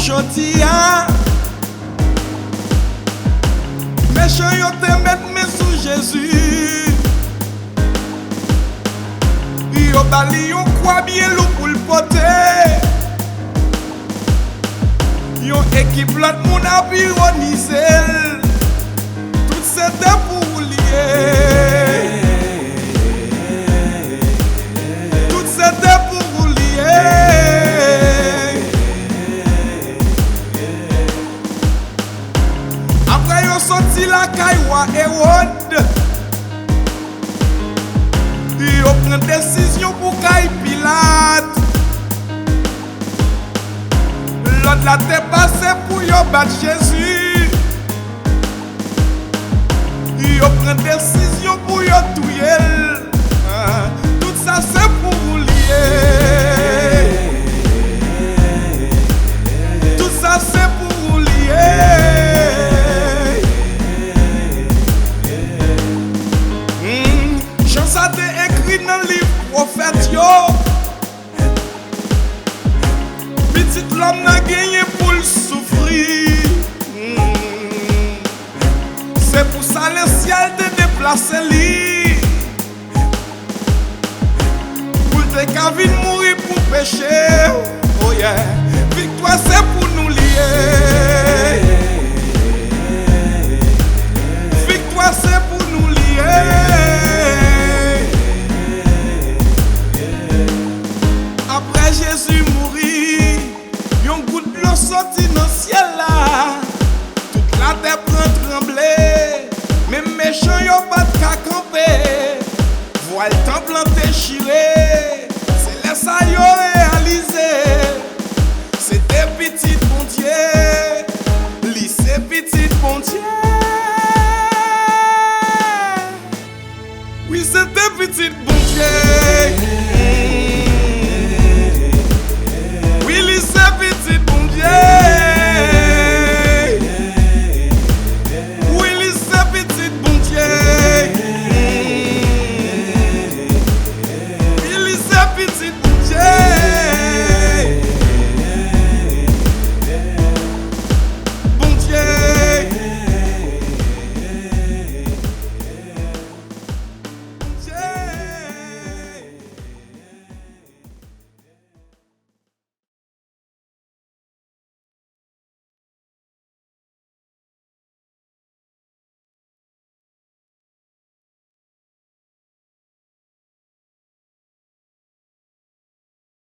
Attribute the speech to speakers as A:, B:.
A: jodi a. Méchant yo te mettre mes sous Jésus. Yo bali yon kwa bien loup pour le porter. Yon équipe l'autre moun a ironiser. Tout c'était pour lier. Tout c'était pour lier. Après yon sorti la caille Hérode. Yo prend décision pour caille Pilate. L'autre la t'est passé pour yo battre Jésus. Yo prend décision pour yo tuer. Tout ça c'est pour lier. Tout ça c'est pour lier. Chance a été écrit dans le livre prophète yo. Petit l'homme n'a gagné pour le souffrir. C'est pour ça le ciel te déplace lui. Pour te cavine mourir pour pécher. Oh yeah. Victoire c'est pour nous lier. Victoire c'est pour nous lier. Après Jésus mourit, yon goutte de l'eau sorti dans le ciel là. Toute la terre prend trembler. Même méchants yon pas de qu'à camper. Voile temple en déchiré. C'est là ça yon réalisé. C'était petit